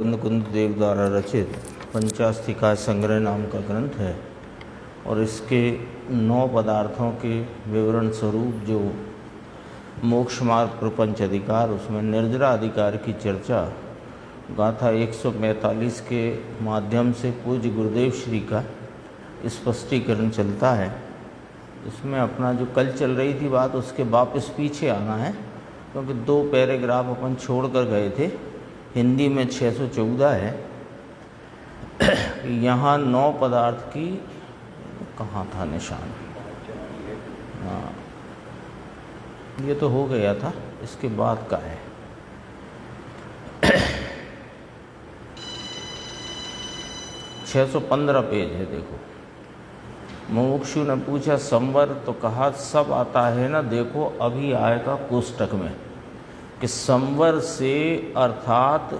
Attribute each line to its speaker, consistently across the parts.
Speaker 1: कुंद देव द्वारा रचित पंचास्तिका संग्रह नाम का ग्रंथ है और इसके 9 पदार्थों के विवरण स्वरूप जो मोक्ष मार्ग प्रपंच अधिकार, उसमें निर्जरा अधिकार की चर्चा गाथा 145 के माध्यम से पूज्य गुरुदेव श्री का स्पष्टीकरण चलता है। इसमें अपना जो कल चल रही थी बात, उसके वापस पीछे आना है, क्योंकि 2 पैराग्राफ अपन छोड़ कर गए थे। हिंदी में 614 है। यहाँ 9 पदार्थ की कहाँ था निशान? हाँ, ये तो हो गया था, इसके बाद का है। 615 पेज है, देखो। मुमुक्षु ने पूछा संवर, तो कहा सब आता है ना, देखो अभी आएगा कोष्टक में कि संवर से अर्थात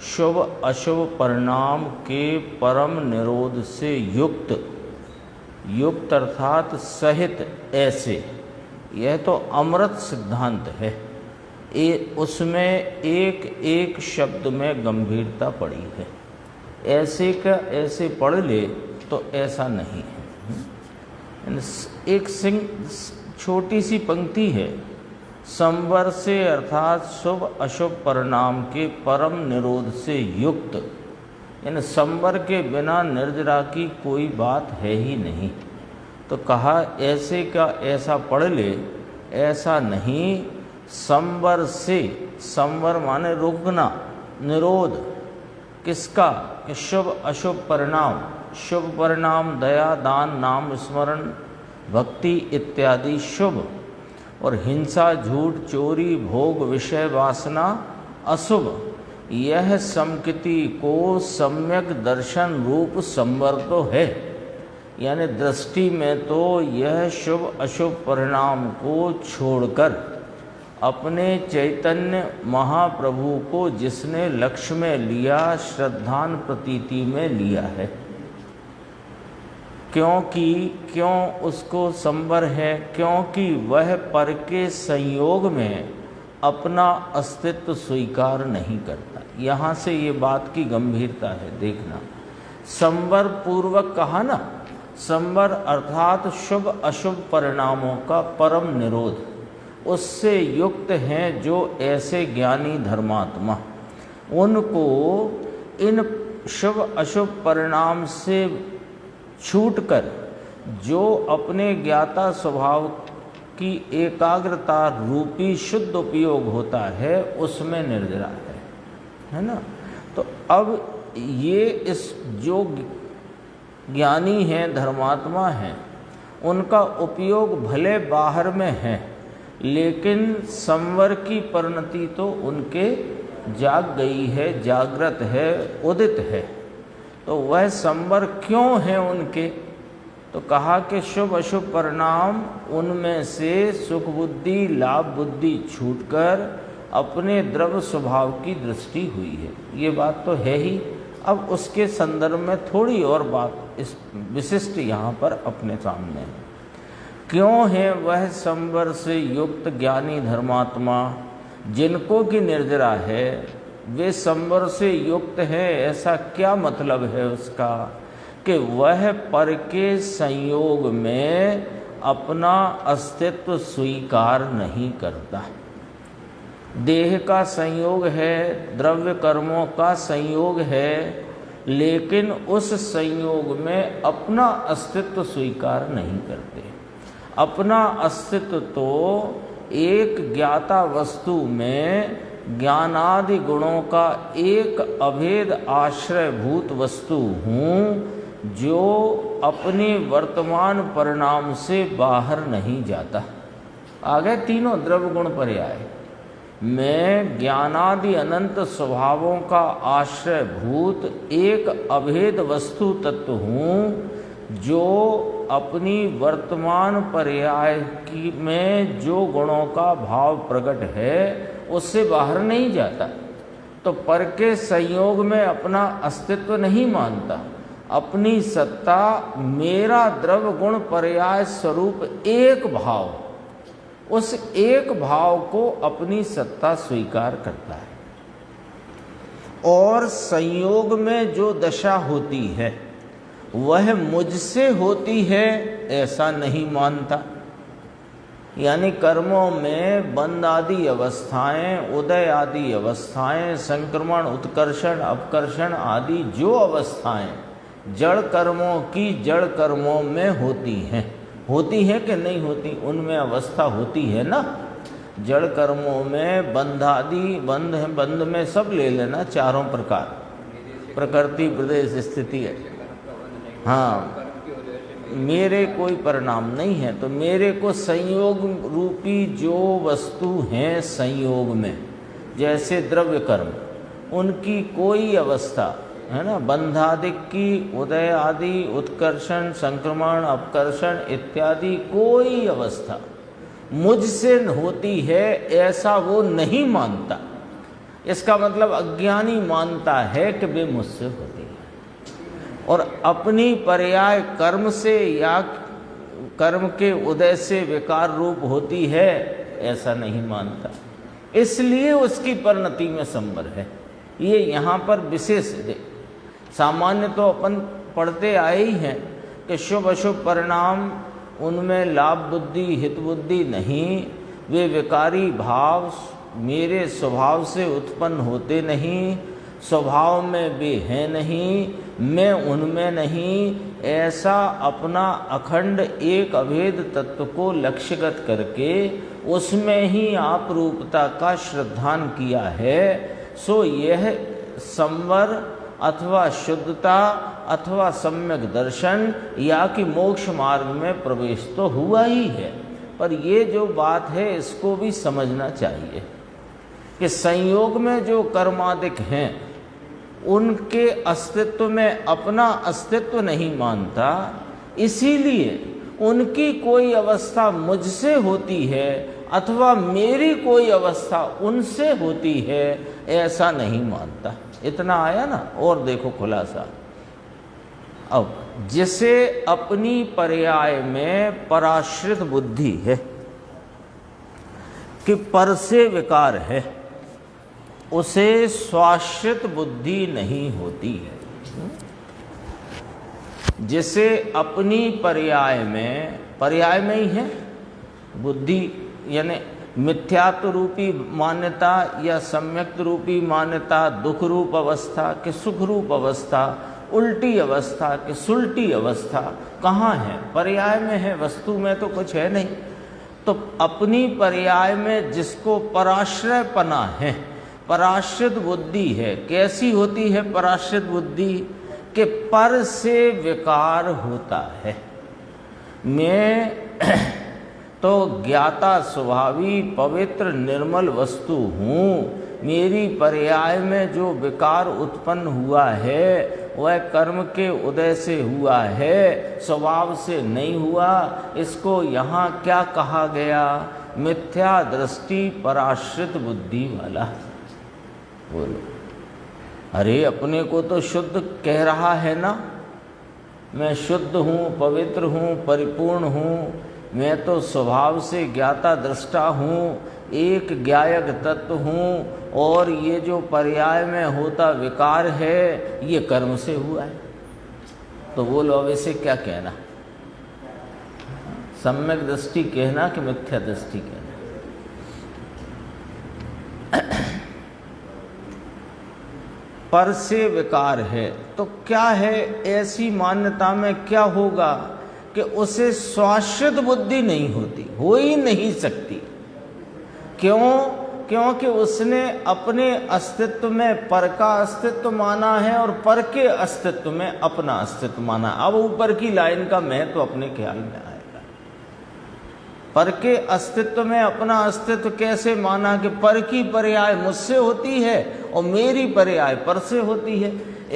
Speaker 1: शुभ अशुभ परिणाम के परम निरोध से युक्त, युक्त अर्थात सहित ऐसे, यह तो अमृत सिद्धांत है। उसमें एक एक शब्द में गंभीरता पड़ी है। ऐसे का ऐसे पढ़ ले तो ऐसा नहीं है। एक छोटी सी पंक्ति है, संवर से अर्थात शुभ अशुभ परिणाम के परम निरोध से युक्त, यानी संवर के बिना निर्जरा की कोई बात है ही नहीं। तो कहा ऐसे का ऐसा पढ़ ले, ऐसा नहीं। संवर से, संवर माने रुकना, निरोध किसका? कि शुभ अशुभ परिणाम। शुभ परिणाम दया, दान, नाम स्मरण, भक्ति इत्यादि शुभ, और हिंसा, झूठ, चोरी, भोग, विषय वासना अशुभ। यह समकिति को सम्यक दर्शन रूप संवर तो है, यानी दृष्टि में तो यह शुभ अशुभ परिणाम को छोड़कर अपने चैतन्य महाप्रभु को जिसने लक्ष्य में लिया, श्रद्धान प्रतीति में लिया है। क्यों उसको संवर है? क्योंकि वह पर के संयोग में अपना अस्तित्व स्वीकार नहीं करता। यहाँ से ये बात की गंभीरता है, देखना। संवर पूर्वक कहा ना, संवर अर्थात शुभ अशुभ परिणामों का परम निरोध, उससे युक्त हैं जो ऐसे ज्ञानी धर्मात्मा। उनको इन शुभ अशुभ परिणाम से छूटकर जो अपने ज्ञाता स्वभाव की एकाग्रता रूपी शुद्ध उपयोग होता है, उसमें निर्जरा है ना। तो अब ये इस जो ज्ञानी हैं, धर्मात्मा हैं, उनका उपयोग भले बाहर में है, लेकिन संवर की परिणति तो उनके जाग गई है, जागृत है, उदित है। तो वह संवर क्यों है उनके? तो कहा कि शुभ अशुभ परिणाम उनमें से सुख बुद्धि, लाभ बुद्धि छूटकर अपने द्रव्य स्वभाव की दृष्टि हुई है। ये बात तो है ही। अब उसके संदर्भ में थोड़ी और बात इस विशिष्ट यहाँ पर अपने सामने है। क्यों है वह संवर से युक्त ज्ञानी धर्मात्मा, जिनको की निर्जरा है, वे संवर से युक्त है? ऐसा क्या मतलब है उसका? कि वह पर के संयोग में अपना अस्तित्व स्वीकार नहीं करता। देह का संयोग है, द्रव्य कर्मों का संयोग है, लेकिन उस संयोग में अपना अस्तित्व स्वीकार नहीं करते। अपना अस्तित्व तो एक ज्ञाता वस्तु में ज्ञानादि गुणों का एक अभेद आश्रयभूत वस्तु हूँ, जो अपने वर्तमान परिणाम से बाहर नहीं जाता। आ गए तीनों द्रव्य गुण पर्याय। मैं ज्ञानादि अनंत स्वभावों का आश्रयभूत एक अभेद वस्तु तत्व हूँ, जो अपनी वर्तमान पर्याय की में जो गुणों का भाव प्रकट है, उससे बाहर नहीं जाता। तो पर के संयोग में अपना अस्तित्व नहीं मानता। अपनी सत्ता मेरा द्रव्य गुण पर्याय स्वरूप एक भाव, उस एक भाव को अपनी सत्ता स्वीकार करता है। और संयोग में जो दशा होती है वह मुझसे होती है ऐसा नहीं मानता। यानी कर्मों में बंध आदि अवस्थाएं, उदय आदि अवस्थाएं, संक्रमण, उत्कर्षण, अपकर्षण आदि जो अवस्थाएं जड़ कर्मों की जड़ कर्मों में होती हैं कि नहीं होती, उनमें अवस्था होती है ना। जड़ कर्मों में बंध आदि, बंध में सब ले लेना, चारों प्रकार, प्रकृति, प्रदेश, स्थिति है। हाँ, मेरे कोई परिणाम नहीं है, तो मेरे को संयोग रूपी जो वस्तु हैं संयोग में, जैसे द्रव्य कर्म, उनकी कोई अवस्था है ना, बंधादिक की, उदय आदि, उत्कर्षण, संक्रमण, अपकर्षण इत्यादि कोई अवस्था मुझसे होती है ऐसा वो नहीं मानता। इसका मतलब अज्ञानी मानता है कि वे मुझसे होती है, और अपनी पर्याय कर्म से या कर्म के उदय से विकार रूप होती है ऐसा नहीं मानता, इसलिए उसकी परिणति में संबर है। ये यहाँ पर विशेष है। सामान्य तो अपन पढ़ते आए ही हैं कि शुभ अशुभ परिणाम, उनमें लाभ बुद्धि हित बुद्धि नहीं, वे विकारी भाव मेरे स्वभाव से उत्पन्न होते नहीं, स्वभाव में वे हैं नहीं, मैं उनमें नहीं, ऐसा अपना अखंड एक अभेद तत्व को लक्ष्यगत करके उसमें ही आप रूपता का श्रद्धान किया है। सो यह संवर अथवा शुद्धता अथवा सम्यक दर्शन या कि मोक्ष मार्ग में प्रवेश तो हुआ ही है। पर ये जो बात है इसको भी समझना चाहिए कि संयोग में जो कर्मादिक हैं उनके अस्तित्व में अपना अस्तित्व नहीं मानता, इसीलिए उनकी कोई अवस्था मुझसे होती है अथवा मेरी कोई अवस्था उनसे होती है ऐसा नहीं मानता। इतना आया ना। और देखो खुलासा, अब जिसे अपनी पर्याय में पराश्रित बुद्धि है कि पर से विकार है, उसे स्वाश्रित बुद्धि नहीं होती है। जिसे अपनी पर्याय में ही है बुद्धि, यानी मिथ्यात्व रूपी मान्यता या सम्यक्त रूपी मान्यता, दुख रूप अवस्था कि सुख रूप अवस्था, उल्टी अवस्था कि सुलटी अवस्था कहाँ है? पर्याय में है, वस्तु में तो कुछ है नहीं। तो अपनी पर्याय में जिसको पराश्रयपना है, पराश्रित बुद्धि है, कैसी होती है पराश्रित बुद्धि? कि पर से विकार होता है। मैं तो ज्ञाता स्वभावी पवित्र निर्मल वस्तु हूँ, मेरी पर्याय में जो विकार उत्पन्न हुआ है वह कर्म के उदय से हुआ है, स्वभाव से नहीं हुआ। इसको यहाँ क्या कहा गया? मिथ्या दृष्टि पराश्रित बुद्धि वाला। बोलो, अरे अपने को तो शुद्ध कह रहा है ना, मैं शुद्ध हूँ, पवित्र हूँ, परिपूर्ण हूँ, मैं तो स्वभाव से ज्ञाता दृष्टा हूँ, एक ज्ञायक तत्व हूँ, और ये जो पर्याय में होता विकार है ये कर्म से हुआ है। तो बोलो अब इसे क्या कहना? सम्यक दृष्टि कहना कि मिथ्या दृष्टि कहना? पर से विकार है तो क्या है? ऐसी मान्यता में क्या होगा कि उसे स्वाश्रित बुद्धि नहीं होती, हो ही नहीं सकती। क्यों? क्योंकि उसने अपने अस्तित्व में पर का अस्तित्व माना है और पर के अस्तित्व में अपना अस्तित्व माना। अब ऊपर की लाइन का महत्व अपने ख्याल में आएगा। पर के अस्तित्व में अपना अस्तित्व कैसे माना? कि पर की पर्याय मुझसे होती है और मेरी पर्याय पर से होती है।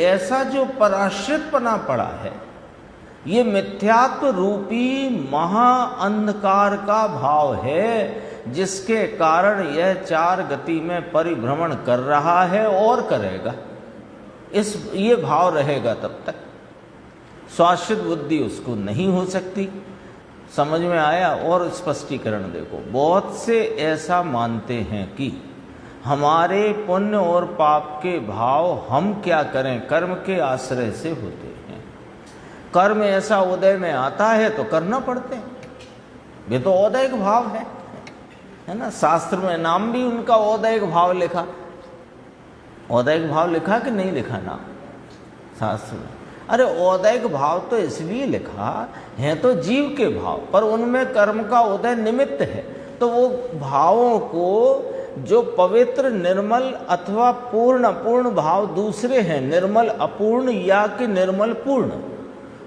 Speaker 1: ऐसा जो पराश्रितपना पड़ा है, ये मिथ्यात्व रूपी महा अंधकार का भाव है, जिसके कारण यह चार गति में परिभ्रमण कर रहा है और करेगा। ये भाव रहेगा तब तक। स्वाश्रित बुद्धि उसको नहीं हो सकती। समझ में आया? और स्पष्टीकरण देखो, बहुत से ऐसा मानते हैं कि हमारे पुण्य और पाप के भाव हम क्या करें, कर्म के आश्रय से होते हैं। कर्म ऐसा उदय में आता है तो करना पड़ते हैं, ये तो औदैहिक भाव है ना। शास्त्र में नाम भी उनका औदैहिक भाव लिखा, औदैहिक भाव लिखा कि नहीं लिखा नाम शास्त्र में? अरे औदैहिक भाव तो इसलिए लिखा है, तो जीव के भाव, पर उनमें कर्म का उदय निमित्त है। तो वो भावों को जो पवित्र निर्मल अथवा पूर्ण अपूर्ण भाव दूसरे हैं, निर्मल अपूर्ण या कि निर्मल पूर्ण,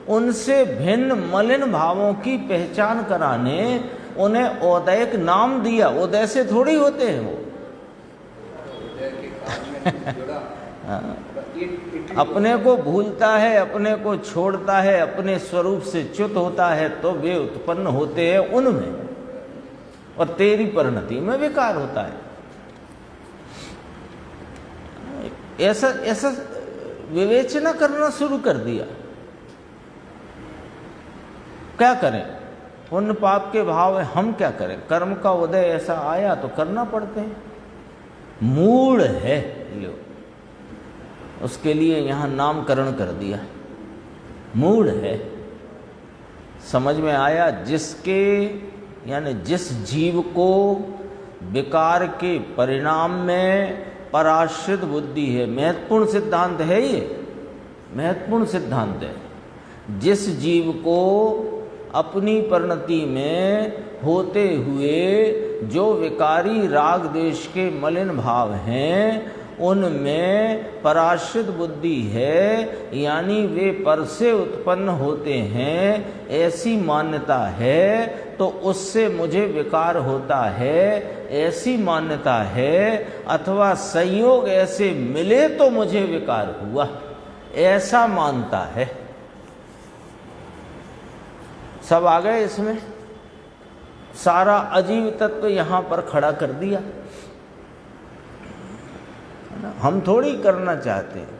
Speaker 1: उनसे भिन्न मलिन भावों की पहचान कराने उन्हें औदैहिक नाम दिया। उदय से थोड़ी होते हैं वो अपने को भूलता है, अपने को छोड़ता है, अपने स्वरूप से च्युत होता है तो वे उत्पन्न होते हैं उनमें, और तेरी परिणति में विकार होता है। ऐसा ऐसा विवेचना करना शुरू कर दिया। क्या करें, पुण्य पाप के भाव है, हम क्या करें? कर्म का उदय ऐसा आया तो करना पड़ते हैं, मूढ़ है लो, उसके लिए यहां नामकरण कर दिया, मूढ़ है। समझ में आया? जिसके यानी जिस जीव को विकार के परिणाम में पराश्रित बुद्धि है, महत्वपूर्ण सिद्धांत है ये, महत्वपूर्ण सिद्धांत है। जिस जीव को अपनी परिणति में होते हुए जो विकारी राग द्वेष के मलिन भाव हैं उनमें पराश्रित बुद्धि है, यानी वे पर से उत्पन्न होते हैं, ऐसी मान्यता है तो उससे मुझे विकार होता है, ऐसी मान्यता है, अथवा संयोग ऐसे मिले तो मुझे विकार हुआ, ऐसा मानता है। सब आ गए इसमें, सारा अजीव तत्व यहां पर खड़ा कर दिया। हम थोड़ी करना चाहते हैं,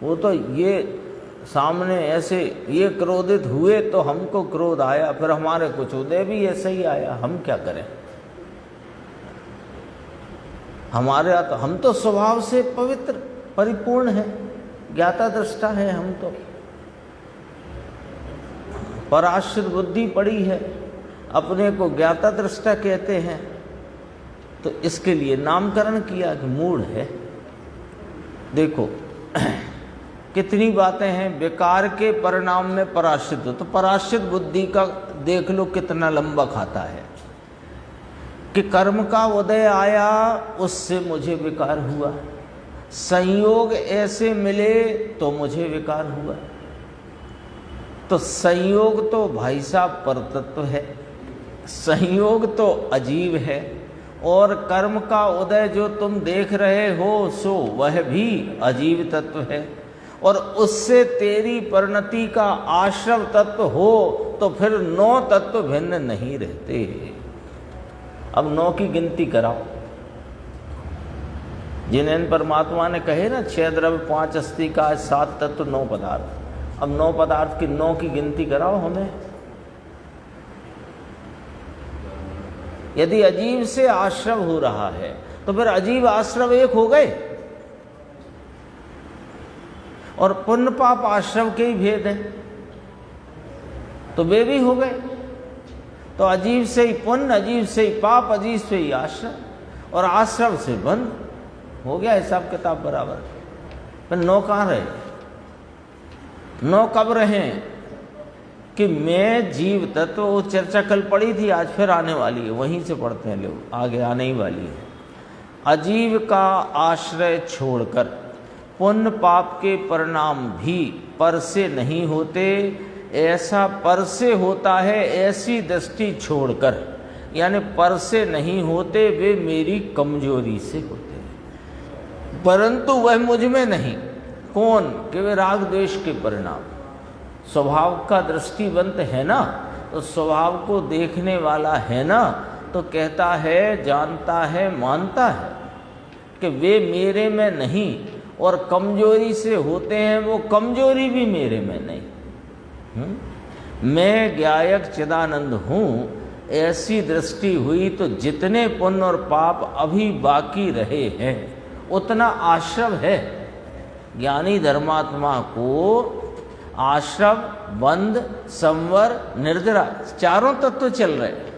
Speaker 1: वो तो ये सामने ऐसे ये क्रोधित हुए तो हमको क्रोध आया, फिर हमारे कुछ उदय भी ऐसे ही आया, हम क्या करें? हमारे तो हम तो स्वभाव से पवित्र परिपूर्ण है, ज्ञाता दृष्टा है, हम तो पराश्रित बुद्धि पड़ी है, अपने को ज्ञाता दृष्टा कहते हैं, तो इसके लिए नामकरण किया कि मूढ़ है। देखो कितनी बातें हैं, विकार के परिणाम में पराश्रित हो, तो पराश्रित बुद्धि का देख लो कितना लंबा खाता है कि कर्म का उदय आया उससे मुझे विकार हुआ, संयोग ऐसे मिले तो मुझे विकार हुआ। तो संयोग तो भाई साहब परतत्व है, संयोग तो अजीब है, और कर्म का उदय जो तुम देख रहे हो सो वह भी अजीब तत्व है, और उससे तेरी परिणति का आश्रव तत्व हो तो फिर 9 तत्व भिन्न नहीं रहते। अब 9 की गिनती कराओ, जिन्हें परमात्मा ने कहे ना 6 द्रव्य 5 अस्थि का 7 तत्व 9 पदार्थ। अब 9 पदार्थ की 9 की गिनती कराओ हमें। यदि अजीब से आश्रव हो रहा है तो फिर अजीब आश्रव एक हो गए, और पुण्य पाप आश्रव के ही भेद हैं तो वे भी हो गए। तो अजीब से ही पुण्य, अजीब से ही पाप, अजीब से ही आश्रव, और आश्रव से बंद हो गया, हिसाब किताब बराबर। पर 9 कहाँ रहे? 9 कब रहे कि मैं जीव तत्व, वो चर्चा कल पड़ी थी, आज फिर आने वाली है, वहीं से पढ़ते हैं लोग, आगे आने ही वाली है। अजीव का आश्रय छोड़कर पुण्य पाप के परिणाम भी पर से नहीं होते, ऐसा पर से होता है ऐसी दृष्टि छोड़कर, यानी पर से नहीं होते, वे मेरी कमजोरी से होते हैं, परंतु वह मुझ में नहीं। कौन? कि वे राग द्वेष के परिणाम। स्वभाव का दृष्टिवंत है ना, तो स्वभाव को देखने वाला है ना, तो कहता है, जानता है, मानता है कि वे मेरे में नहीं, और कमजोरी से होते हैं, वो कमजोरी भी मेरे में नहीं। मैं ज्ञायक चिदानंद हूँ, ऐसी दृष्टि हुई तो जितने पुण्य और पाप अभी बाकी रहे हैं उतना आश्रव है। ज्ञानी धर्मात्मा को आश्रव, बंध, संवर, निर्जरा चारों तत्व चल रहे हैं।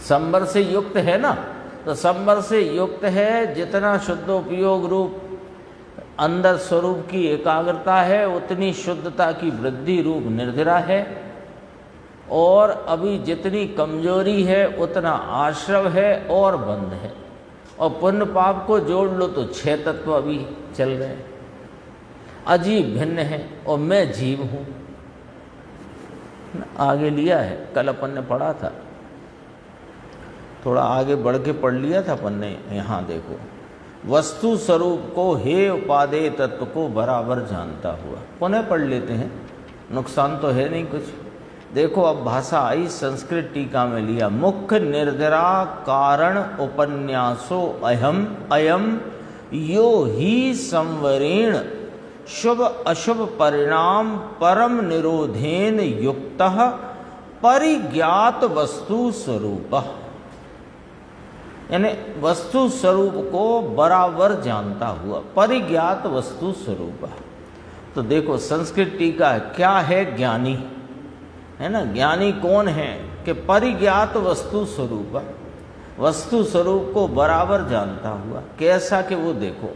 Speaker 1: संवर से युक्त है ना, तो संवर से युक्त है जितना शुद्धोपयोग रूप अंदर स्वरूप की एकाग्रता है उतनी शुद्धता की वृद्धि रूप निर्जरा है, और अभी जितनी कमजोरी है उतना आश्रव है और बंध है। और पुण्य पाप को जोड़ लो तो 6 तत्व अभी चल रहे हैं, अजीब भिन्न है, और मैं जीव हूं। आगे लिया है, कल अपन ने पढ़ा था, थोड़ा आगे बढ़ के पढ़ लिया था अपन ने। यहाँ देखो, वस्तु स्वरूप को हे उपादेय तत्व को बराबर जानता हुआ। पुनः पढ़ लेते हैं, नुकसान तो है नहीं कुछ। देखो अब भाषा आई, संस्कृत टीका में लिया, मुख्य निर्जरा कारण उपन्यासो अयम अयम यो ही संवरेण शुभ अशुभ परिणाम परम निरोधेन युक्तः परिज्ञात वस्तु स्वरूप। यानी वस्तु स्वरूप को बराबर जानता हुआ, परिज्ञात वस्तु स्वरूप। तो देखो संस्कृत टीका क्या है, ज्ञानी है ना। ज्ञानी कौन है कि परिज्ञात वस्तु स्वरूप, वस्तु स्वरूप को बराबर जानता हुआ। कैसा कि वो देखो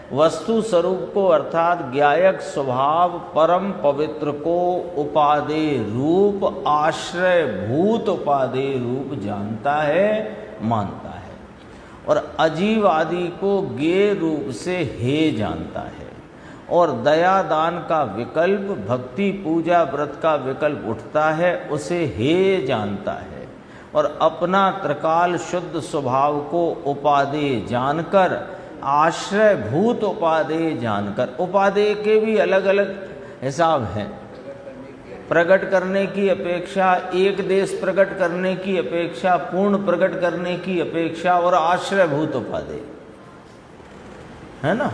Speaker 1: वस्तु स्वरूप को अर्थात ज्ञायक स्वभाव परम पवित्र को उपादेय रूप आश्रय भूत उपादेय रूप जानता है, मानता है, और अजीव आदि को ज्ञेय रूप से हे जानता है, और दया दान का विकल्प भक्ति पूजा व्रत का विकल्प उठता है उसे हे जानता है, और अपना त्रिकाल शुद्ध स्वभाव को उपादेय जानकर आश्रय भूत उपादेय जानकर। उपादेय के भी अलग अलग हिसाब हैं, प्रकट करने की अपेक्षा, एक देश प्रकट करने की अपेक्षा, पूर्ण प्रकट करने की अपेक्षा, और आश्रय भूत उपादेय है ना।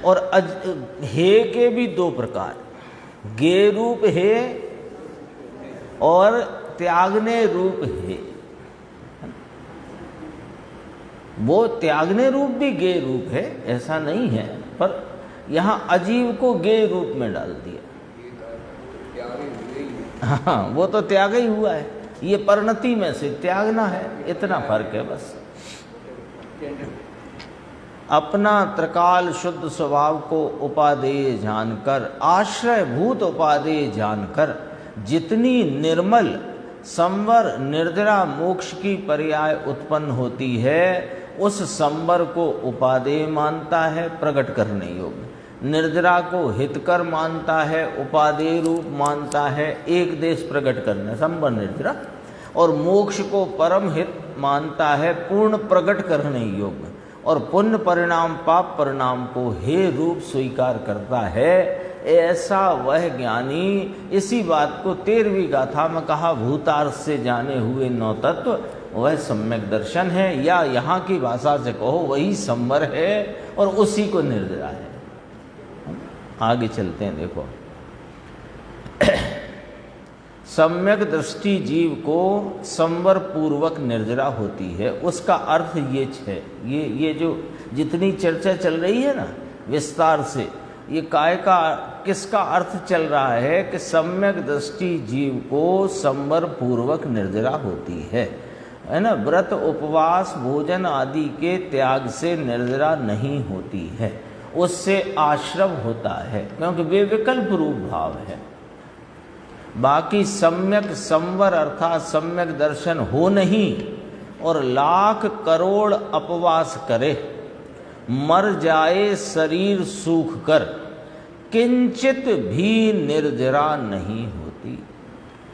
Speaker 1: और हे के भी 2 प्रकार, ज्ञेय रूप हे और त्यागने रूप हे। वो त्यागने रूप भी ज्ञेय रूप है, ऐसा नहीं है, पर यहाँ अजीव को ज्ञेय रूप में डाल दिया। हाँ, वो तो त्याग ही हुआ है, ये परिणति में से त्यागना है, इतना फर्क है बस। अपना त्रिकाल शुद्ध स्वभाव को उपादेय जानकर, आश्रय भूत उपादेय जानकर जितनी निर्मल संवर निर्जरा मोक्ष की पर्याय उत्पन्न होती है, उस संवर को उपादेय मानता है, प्रकट करने योग्य। निर्जरा को हितकर मानता है, उपादेय रूप मानता है, एक देश प्रकट करने संवर निर्जरा, और मोक्ष को परम हित मानता है, पूर्ण प्रकट करने योग्य, और पुण्य परिणाम पाप परिणाम को हे रूप स्वीकार करता है। ऐसा वह ज्ञानी, इसी बात को 13वीं गाथा में कहा, भूतार्थ से जाने हुए 9 तत्व, वह सम्यक दर्शन है, या यहाँ की भाषा से कहो वही संवर है और उसी को निर्जरा है। आगे चलते हैं, देखो सम्यक दृष्टि जीव को संवर पूर्वक निर्जरा होती है। उसका अर्थ ये है, ये जो जितनी चर्चा चल रही है ना विस्तार से, ये काय का किसका अर्थ चल रहा है कि सम्यक दृष्टि जीव को संवर पूर्वक निर्जरा होती है ना। व्रत उपवास भोजन आदि के त्याग से निर्जरा नहीं होती है, उससे आश्रव होता है, क्योंकि वे विकल्प रूप भाव है। बाकी सम्यक संवर अर्थात सम्यक दर्शन हो नहीं, और लाख करोड़ अपवास करे, मर जाए शरीर सूख कर, किंचित भी निर्जरा नहीं होती।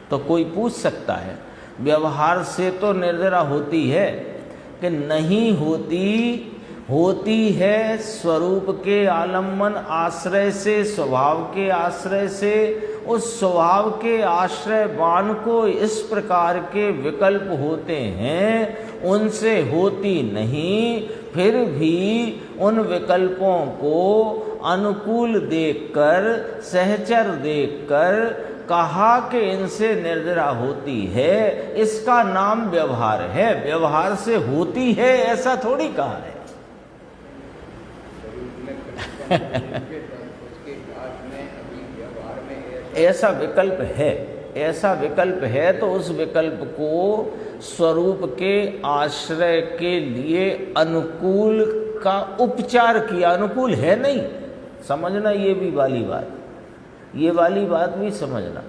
Speaker 1: तो कोई पूछ सकता है, व्यवहार से तो निर्जरा होती है कि नहीं होती? होती है स्वरूप के आलम्बन आश्रय से, स्वभाव के आश्रय से। उस स्वभाव के आश्रय बाण को इस प्रकार के विकल्प होते हैं, उनसे होती नहीं, फिर भी उन विकल्पों को अनुकूल देखकर, सहचर देखकर कहा कि इनसे निर्जरा होती है, इसका नाम व्यवहार है। व्यवहार से होती है ऐसा थोड़ी कहा है। ऐसा विकल्प है, ऐसा विकल्प है तो उस विकल्प को स्वरूप के आश्रय के लिए अनुकूल का उपचार किया। अनुकूल है नहीं, समझना ये भी वाली बात, ये वाली बात भी समझना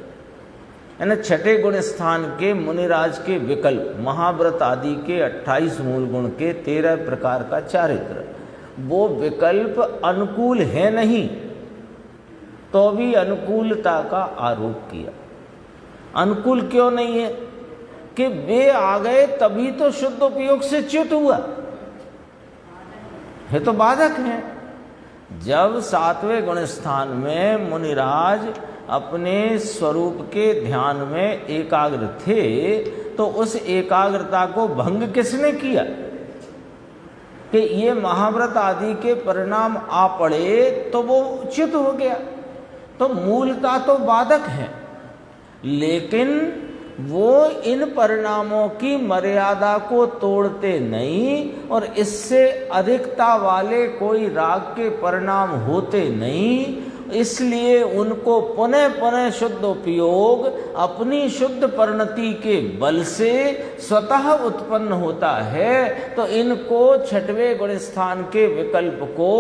Speaker 1: है ना। छठे गुण स्थान के मुनिराज के विकल्प, महाव्रत आदि के 28 मूल गुण के 13 प्रकार का चारित्र, वो विकल्प अनुकूल है नहीं, तो भी अनुकूलता का आरोप किया। अनुकूल क्यों नहीं है? कि वे आ गए तभी तो शुद्ध उपयोग से च्युत हुआ, ये तो बाधक है। जब 7वें गुण स्थान में मुनिराज अपने स्वरूप के ध्यान में एकाग्र थे, तो उस एकाग्रता को भंग किसने किया? कि ये महाव्रत आदि के परिणाम आ पड़े तो वो च्युत हो गया। तो मूलता तो बाधक है, लेकिन वो इन परिणामों की मर्यादा को तोड़ते नहीं और इससे अधिकता वाले कोई राग के परिणाम होते नहीं। इसलिए उनको पुनः पुनः शुद्ध उपयोग अपनी शुद्ध परिणति के बल से स्वतः उत्पन्न होता है। तो इनको 6वें गुण स्थान के विकल्प को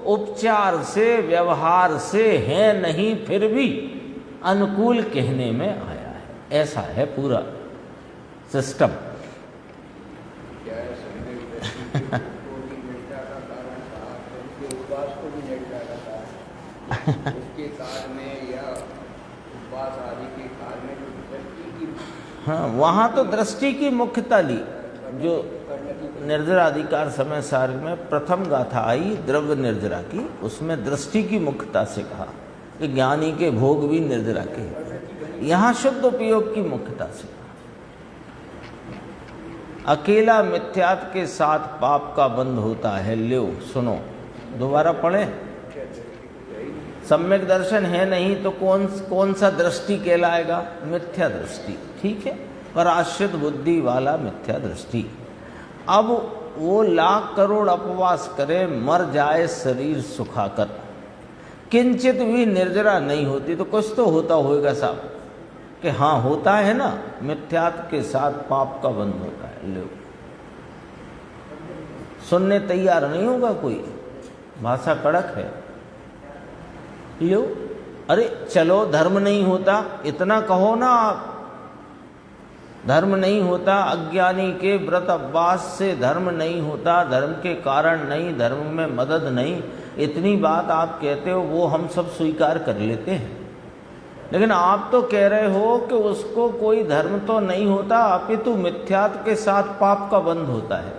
Speaker 1: उपचार से, व्यवहार से है नहीं, फिर भी अनुकूल कहने में आया है। ऐसा है पूरा सिस्टम।
Speaker 2: उसके काल में या उपवास आदि के काल में जो दृष्टि की,
Speaker 1: हाँ, वहाँ तो दृष्टि की मुख्यता ली। जो निर्जरा अधिकार समय सार्ग में प्रथम गाथा आई द्रव्य निर्जरा की, उसमें दृष्टि की मुख्यता से कहा कि ज्ञानी के भोग भी निर्जरा के। यहाँ शुद्ध उपयोग की मुख्यता से कहा। अकेला मिथ्यात्व के साथ पाप का बंध होता है। लो सुनो, दोबारा पढ़े। सम्यक दर्शन है नहीं तो कौन सा दृष्टि कहलाएगा? मिथ्या दृष्टि, ठीक है, पर आश्रित बुद्धि वाला मिथ्या दृष्टि। अब वो लाख करोड़ अपवास करे, मर जाए शरीर सुखाकर, किंचित भी निर्जरा नहीं होती, तो कुछ तो होता होगा साहब। कि हाँ होता है ना, मिथ्यात्व के साथ पाप का बंध होता है। लो सुनने तैयार नहीं होगा कोई, भाषा कड़क है। लो, अरे चलो धर्म नहीं होता, इतना कहो ना आप। धर्म नहीं होता, अज्ञानी के व्रत उपवास से धर्म नहीं होता, धर्म के कारण नहीं, धर्म में मदद नहीं, इतनी बात आप कहते हो, वो हम सब स्वीकार कर लेते हैं। लेकिन आप तो कह रहे हो कि उसको कोई धर्म तो नहीं होता, अपितु मिथ्यात्व के साथ पाप का बंध होता है।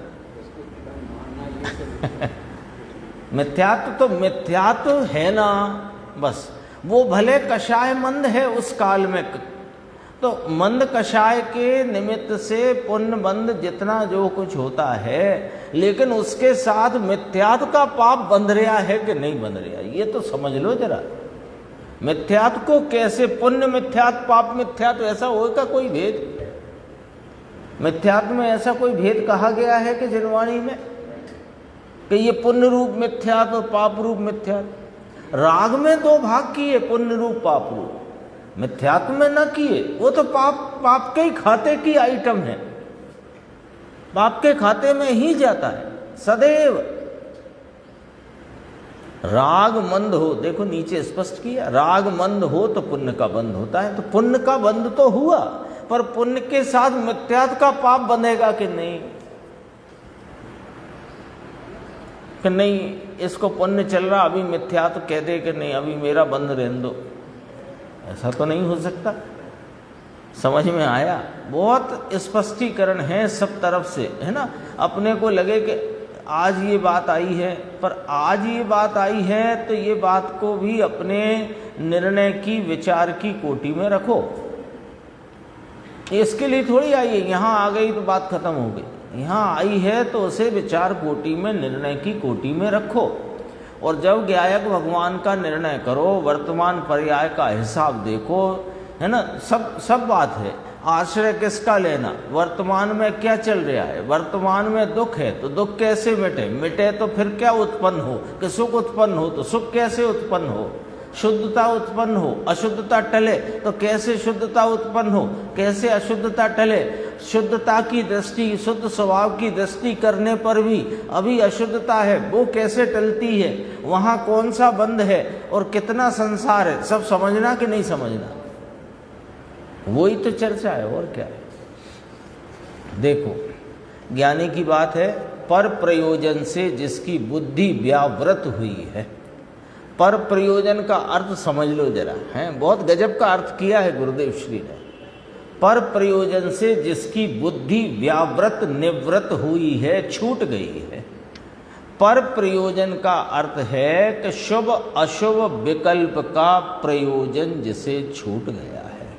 Speaker 1: मिथ्यात्व तो मिथ्यात्व है ना, बस वो भले कषाय मंद है उस काल में, तो मंद कषाय के निमित्त से पुण्य बंध जितना जो कुछ होता है, लेकिन उसके साथ मिथ्यात्व का पाप बंध रहा है कि नहीं बंध रहा, ये तो समझ लो जरा। मिथ्यात्व को कैसे, पुण्य मिथ्यात्व पाप मिथ्यात्व, ऐसा होगा कोई भेद? मिथ्यात्व में ऐसा कोई भेद कहा गया है कि जिनवाणी में कि ये पुण्य रूप मिथ्यात्व पाप रूप मिथ्यात्व? राग में दो भाग किए, पुण्य रूप पाप रूप, मिथ्यात्व में न किए। वो तो पाप के ही खाते की आइटम है, पाप के खाते में ही जाता है सदैव। राग मंद हो, देखो नीचे स्पष्ट किया, राग मंद हो तो पुण्य का बंध होता है। तो पुण्य का बंध तो हुआ, पर पुण्य के साथ मिथ्यात्व का पाप बंधेगा कि नहीं? कि नहीं इसको पुण्य चल रहा, अभी मिथ्यात्व कह दे कि नहीं अभी मेरा बंध रहने दो, ऐसा तो नहीं हो सकता। समझ में आया? बहुत स्पष्टीकरण है सब तरफ से, है ना। अपने को लगे कि आज ये बात आई है, पर आज ये बात आई है तो ये बात को भी अपने निर्णय की, विचार की कोटि में रखो। इसके लिए थोड़ी आई है, यहाँ आ गई तो बात खत्म हो गई। यहाँ आई है तो उसे विचार कोटि में, निर्णय की कोटि में रखो। और जब गायक भगवान का निर्णय करो, वर्तमान पर्याय का हिसाब देखो, है ना, सब बात है। आश्रय किसका लेना, वर्तमान में क्या चल रहा है, वर्तमान में दुख है तो दुख कैसे मिटे तो फिर क्या उत्पन्न हो, कि सुख उत्पन्न हो तो सुख कैसे उत्पन्न हो, शुद्धता उत्पन्न हो, अशुद्धता टले तो कैसे शुद्धता उत्पन्न हो, कैसे अशुद्धता टले। शुद्धता की दृष्टि, शुद्ध स्वभाव की दृष्टि करने पर भी अभी अशुद्धता है, वो कैसे टलती है, वहाँ कौन सा बंध है और कितना संसार है, सब समझना कि नहीं समझना, वही तो चर्चा है और क्या है। देखो, ज्ञानी की बात है, पर प्रयोजन से जिसकी बुद्धि व्यावृत हुई है। पर प्रयोजन का अर्थ समझ लो जरा, है बहुत गजब का अर्थ किया है गुरुदेव श्री ने। पर प्रयोजन से जिसकी बुद्धि व्यावृत निवृत्त हुई है, छूट गई है। पर प्रयोजन का अर्थ है कि शुभ अशुभ विकल्प का प्रयोजन जिसे छूट गया है।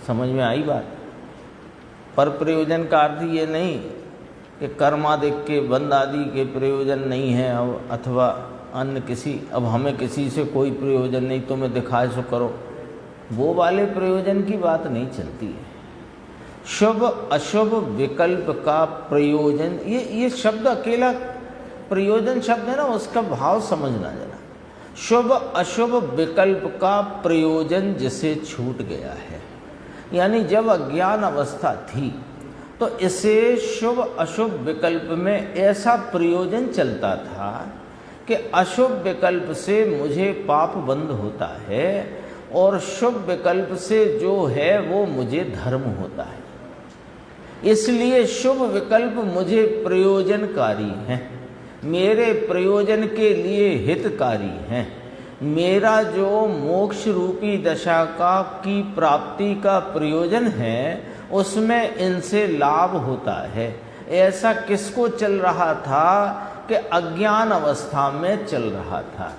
Speaker 1: समझ में आई बात। पर प्रयोजन का अर्थ ये नहीं कि कर्मादिक के बंद आदि के प्रयोजन नहीं है, अब अथवा अन्य किसी, अब हमें किसी से कोई प्रयोजन नहीं, तुम्हें दिखाए सो करो, वो वाले प्रयोजन की बात नहीं चलती है। शुभ अशुभ विकल्प का प्रयोजन, ये शब्द अकेला प्रयोजन शब्द है ना, उसका भाव समझना जरा। शुभ अशुभ विकल्प का प्रयोजन जिसे छूट गया है, यानी जब अज्ञान अवस्था थी तो इसे शुभ अशुभ विकल्प में ऐसा प्रयोजन चलता था कि अशुभ विकल्प से मुझे पाप बंद होता है और शुभ विकल्प से जो है वो मुझे धर्म होता है। इसलिए शुभ विकल्प मुझे प्रयोजनकारी हैं, मेरे प्रयोजन के लिए हितकारी हैं। मेरा जो मोक्ष रूपी दशा का की प्राप्ति का प्रयोजन है उसमें इनसे लाभ होता है। ऐसा किसको चल रहा था कि अज्ञान अवस्था में चल रहा था।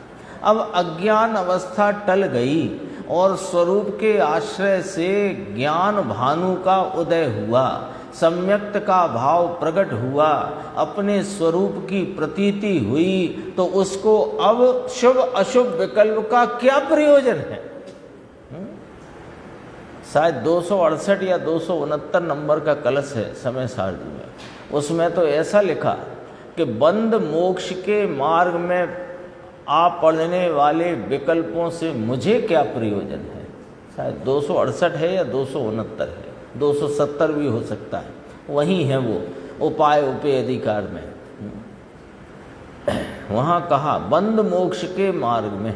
Speaker 1: अब अज्ञान अवस्था टल गई और स्वरूप के आश्रय से ज्ञान भानु का उदय हुआ, सम्यक्त का भाव प्रकट हुआ, अपने स्वरूप की प्रतीति हुई, तो उसको अब शुभ अशुभ विकल्प का क्या प्रयोजन है। शायद 268 या 269 नंबर का कलश है समय सारणी में, उसमें तो ऐसा लिखा कि बंद मोक्ष के मार्ग में आ पड़ने वाले विकल्पों से मुझे क्या प्रयोजन है। शायद 268 है या 269 है, 270 भी हो सकता है, वही है वो उपाय उपेय अधिकार में। वहाँ कहा बंद मोक्ष के मार्ग में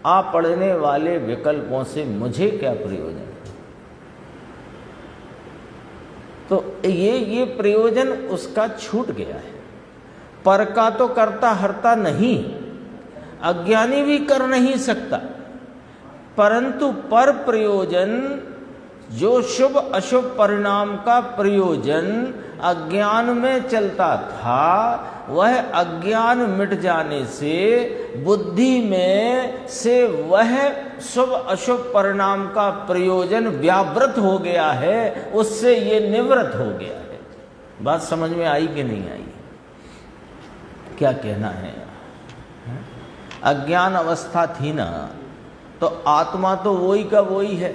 Speaker 1: आ पड़ने वाले विकल्पों से मुझे क्या प्रयोजन है। तो ये प्रयोजन उसका छूट गया है। पर का तो करता हरता नहीं, अज्ञानी भी कर नहीं सकता, परंतु पर प्रयोजन जो शुभ अशुभ परिणाम का प्रयोजन अज्ञान में चलता था, वह अज्ञान मिट जाने से बुद्धि में से वह शुभ अशुभ परिणाम का प्रयोजन व्यावृत हो गया है, उससे ये निवृत्त हो गया है। बात समझ में आई कि नहीं आई, क्या कहना है। अज्ञान अवस्था थी ना, तो आत्मा तो वही का वही है,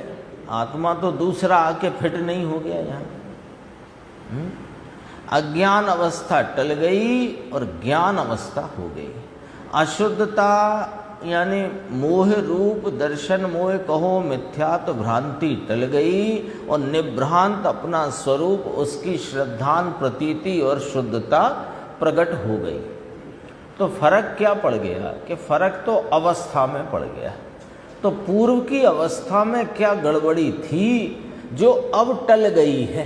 Speaker 1: आत्मा तो दूसरा आके फिट नहीं हो गया यहाँ। अज्ञान अवस्था टल गई और ज्ञान अवस्था हो गई। अशुद्धता यानी मोह रूप दर्शन मोह कहो मिथ्यात्व भ्रांति टल गई और निभ्रांत अपना स्वरूप उसकी श्रद्धान प्रतीति और शुद्धता प्रकट हो गई। तो फर्क क्या पड़ गया कि फर्क तो अवस्था में पड़ गया। तो पूर्व की अवस्था में क्या गड़बड़ी थी जो अब टल गई है,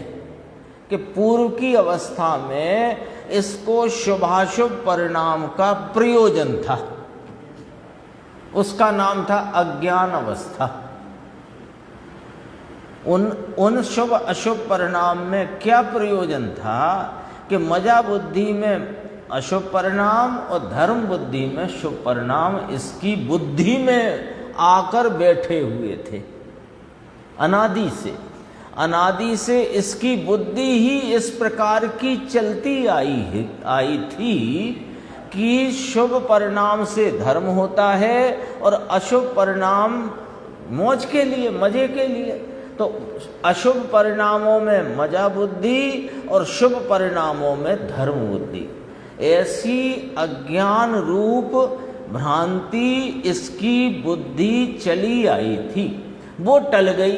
Speaker 1: कि पूर्व की अवस्था में इसको शुभाशुभ परिणाम का प्रयोजन था, उसका नाम था अज्ञान अवस्था। उन शुभ अशुभ परिणाम में क्या प्रयोजन था कि मजा बुद्धि में अशुभ परिणाम और धर्म बुद्धि में शुभ परिणाम इसकी बुद्धि में आकर बैठे हुए थे। अनादि से इसकी बुद्धि ही इस प्रकार की चलती आई थी कि शुभ परिणाम से धर्म होता है और अशुभ परिणाम मौज के लिए, मजे के लिए। तो अशुभ परिणामों में मजा बुद्धि और शुभ परिणामों में धर्म बुद्धि, ऐसी अज्ञान रूप भ्रांति इसकी बुद्धि चली आई थी, वो टल गई,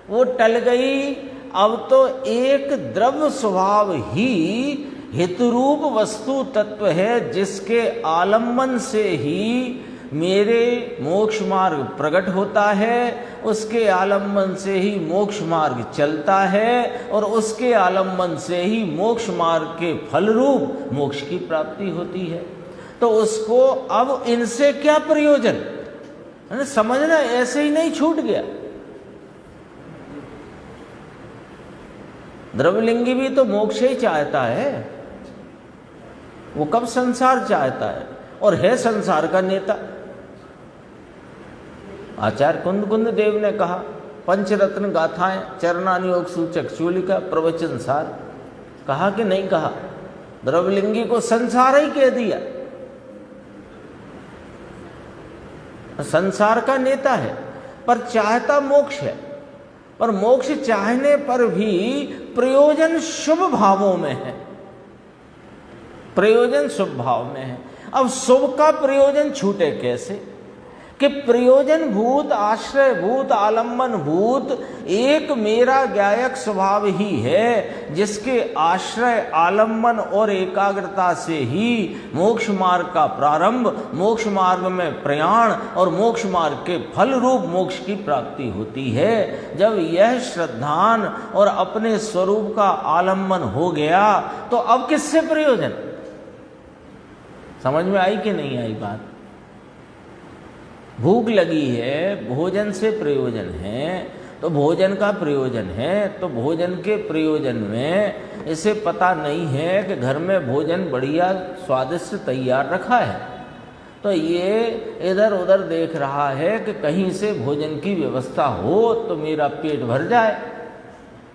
Speaker 1: वो टल गई। अब तो एक द्रव्य स्वभाव ही हितरूप वस्तु तत्व है, जिसके आलम्बन से ही मेरे मोक्ष मार्ग प्रकट होता है, उसके आलम्बन से ही मोक्ष मार्ग चलता है, और उसके आलम्बन से ही मोक्ष मार्ग के फल रूप मोक्ष की प्राप्ति होती है। तो उसको अब इनसे क्या प्रयोजन, समझना ऐसे ही नहीं छूट गया। द्रव्यलिंगी भी तो मोक्ष ही चाहता है, वो कब संसार चाहता है, और है संसार का नेता। आचार्य कुंद देव ने कहा, पंचरत्न गाथाएं चरणानि योग सूचक चूलिका प्रवचन सार, कहा कि नहीं कहा? द्रव्यलिंगी को संसार ही कह दिया, संसार का नेता है, पर चाहता मोक्ष है। पर मोक्ष चाहने पर भी प्रयोजन शुभ भावों में है, प्रयोजन शुभ भाव में है। अब शुभ का प्रयोजन छूटे कैसे? कि प्रयोजन भूत, आश्रय भूत, आलम्बन भूत एक मेरा ज्ञायक स्वभाव ही है, जिसके आश्रय, आलम्बन और एकाग्रता से ही मोक्ष मार्ग का प्रारंभ, मोक्ष मार्ग में प्रयाण और मोक्ष मार्ग के फल रूप मोक्ष की प्राप्ति होती है। जब यह श्रद्धान और अपने स्वरूप का आलम्बन हो गया, तो अब किससे प्रयोजन? समझ में आई कि नहीं आई बात? भूख लगी है, भोजन से प्रयोजन है, तो भोजन का प्रयोजन है, तो भोजन के प्रयोजन में इसे पता नहीं है कि घर में भोजन बढ़िया स्वादिष्ट तैयार रखा है, तो ये इधर उधर देख रहा है कि कहीं से भोजन की व्यवस्था हो तो मेरा पेट भर जाए।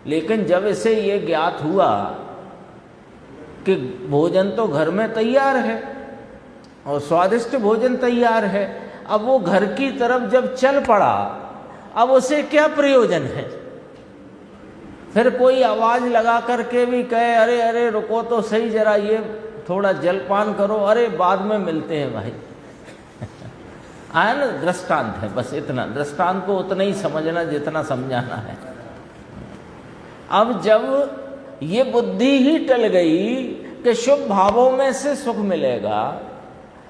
Speaker 1: लेकिन जब इसे ये ज्ञात हुआ कि भोजन तो घर में तैयार है और स्वादिष्ट भोजन तैयार है, अब वो घर की तरफ जब चल पड़ा, अब उसे क्या प्रयोजन है? फिर कोई आवाज लगा करके भी कहे, अरे अरे रुको तो सही, जरा ये थोड़ा जलपान करो, अरे बाद में मिलते हैं भाई। आया ना, दृष्टांत है, बस इतना, दृष्टांत को उतना ही समझना जितना समझाना है। अब जब ये बुद्धि ही टल गई कि शुभ भावों में से सुख मिलेगा,